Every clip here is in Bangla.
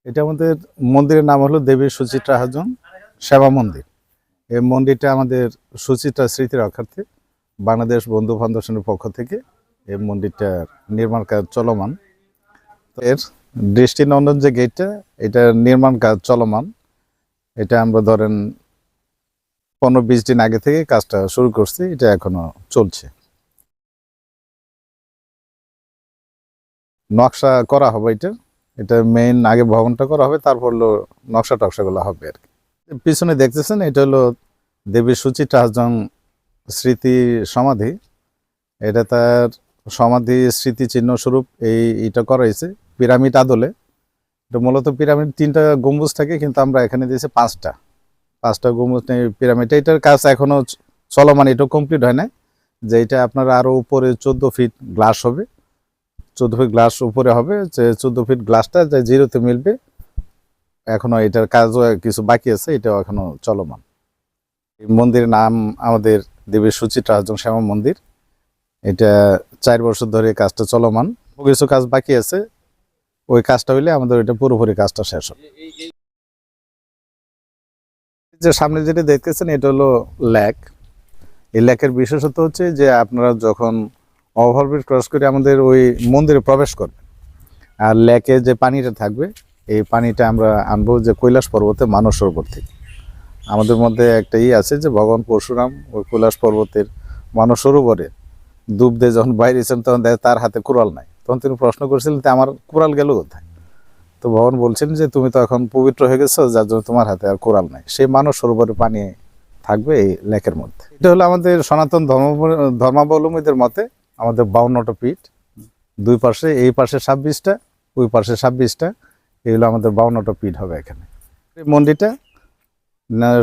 এটা আমাদের মন্দিরের নাম হলো দেবী সুচিত্রা হাজং সেবা মন্দির। এই মন্দিরটা আমাদের সুচিত্রা স্মৃতি রক্ষার্থে বাংলাদেশ বন্ধু ফাউন্ডেশনের পক্ষ থেকে এই মন্দিরটার নির্মাণ কাজ চলমান। এর দৃষ্টিনন্দন যে গেটটা, এটা নির্মাণ কাজ চলমান। এটা আমরা ধরেন 15-20 দিন আগে থেকে কাজটা শুরু করছি, এটা এখনো চলছে। নকশা করা হবে এটা মেইন আগে ভবনটা করা হবে, তারপর হলো নকশা টকশাগুলো হবে আর কি। পিছনে দেখতেছেন এটা হলো দেবী সুচিত্রা হাজং স্মৃতি সমাধি। এটা তার সমাধি স্মৃতিচিহ্ন স্বরূপ এইটা করা হয়েছে পিরামিড আদলে। এটা মূলত পিরামিড 3টা গম্বুজ থাকে, কিন্তু আমরা এখানে দিয়েছি 5টা গম্বুজ নেই পিরামিড। এটার কাজ এখনো চলমান, এটা কমপ্লিট হয় না। যে এটা আপনার আরো উপরে 14 ফিট গ্লাস হবে, 14 ফিট গ্লাস উপরে হবে। যে 14 ফিট গ্লাসটা যে জিরোতে মিলবে, এখনো এটার কাজও কিছু বাকি আছে, এটাও এখনো চলমান। এই মন্দিরের নাম আমাদের দেবী সুচিত্রা হাজং শ্যামা মন্দির। এটা 4 বছর ধরে কাজটা চলমান, কিছু কাজ বাকি আছে। ওই কাজটা হইলে আমাদের ওইটা পুরোপুরি কাজটা শেষ হবে। যে সামনে যেটা দেখতেছেন এটা হলো লেক। এই লেকের বিশেষত্ব হচ্ছে যে আপনারা যখন ওভারব্রিজ ক্রস করে আমাদের ওই মন্দিরে প্রবেশ করবেন, আর লেকে যে পানিটা থাকবে, এই পানিটা আমরা আনবো যে কৈলাস পর্বতে মানস সরোবর থেকে। আমাদের মধ্যে একটা আছে যে ভগবান পরশুরাম ওই কৈলাস পর্বতের মানস সরোবরে ডুব দিয়ে যখন বাইরেছেন, তখন দেখে তার হাতে কুড়াল নাই। তখন তিনি প্রশ্ন করছিলেন যে আমার কুড়াল গেল কোথায়? তো ভগবান বলছেন যে তুমি তো এখন পবিত্র হয়ে গেছো, যার জন্য তোমার হাতে আর কুড়াল নাই। সেই মানস সরোবরে পানি থাকবে এই লেকের মধ্যে। এটা হলো আমাদের সনাতন ধর্মাবলম্বীদের মতে আমাদের 52টা পীঠ। দুই পাশে, এই পাশে 26টা, ওই পাশে 26টা, এগুলো আমাদের 52টা পীঠ হবে এখানে। এই মন্দিরটা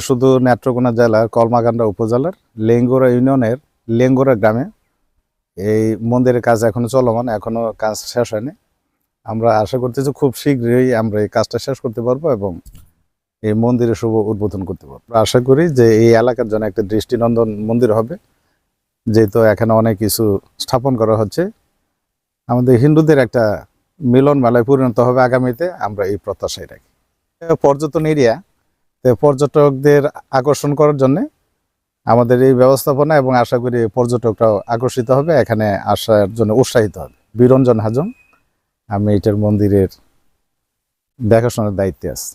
শুধু নেত্রকোনা জেলার কলমাকান্দা উপজেলার লেঙ্গুরা ইউনিয়নের লেঙ্গুরা গ্রামে এই মন্দিরের কাজ এখনো চলমান, এখনো কাজ শেষ হয়নি। আমরা আশা করতেছি খুব শীঘ্রই আমরা এই কাজটা শেষ করতে পারবো এবং এই মন্দিরের শুভ উদ্বোধন করতে পারবো। আশা করি যে এই এলাকার জন্য একটা দৃষ্টিনন্দন মন্দির হবে, যেহেতু এখানে অনেক কিছু স্থাপন করা হচ্ছে। আমাদের হিন্দুদের একটা মিলন মেলায় পরিণত হবে আগামীতে, আমরা এই প্রত্যাশাই রাখি। পর্যটন এরিয়া, পর্যটকদের আকর্ষণ করার জন্য আমাদের এই ব্যবস্থাপনা, এবং আশা করি পর্যটকরাও আকর্ষিত হবে, এখানে আসার জন্য উৎসাহিত হবে। বিরঞ্জন হাজং, আমি এটার মন্দিরের দেখাশোনার দায়িত্বে আছি।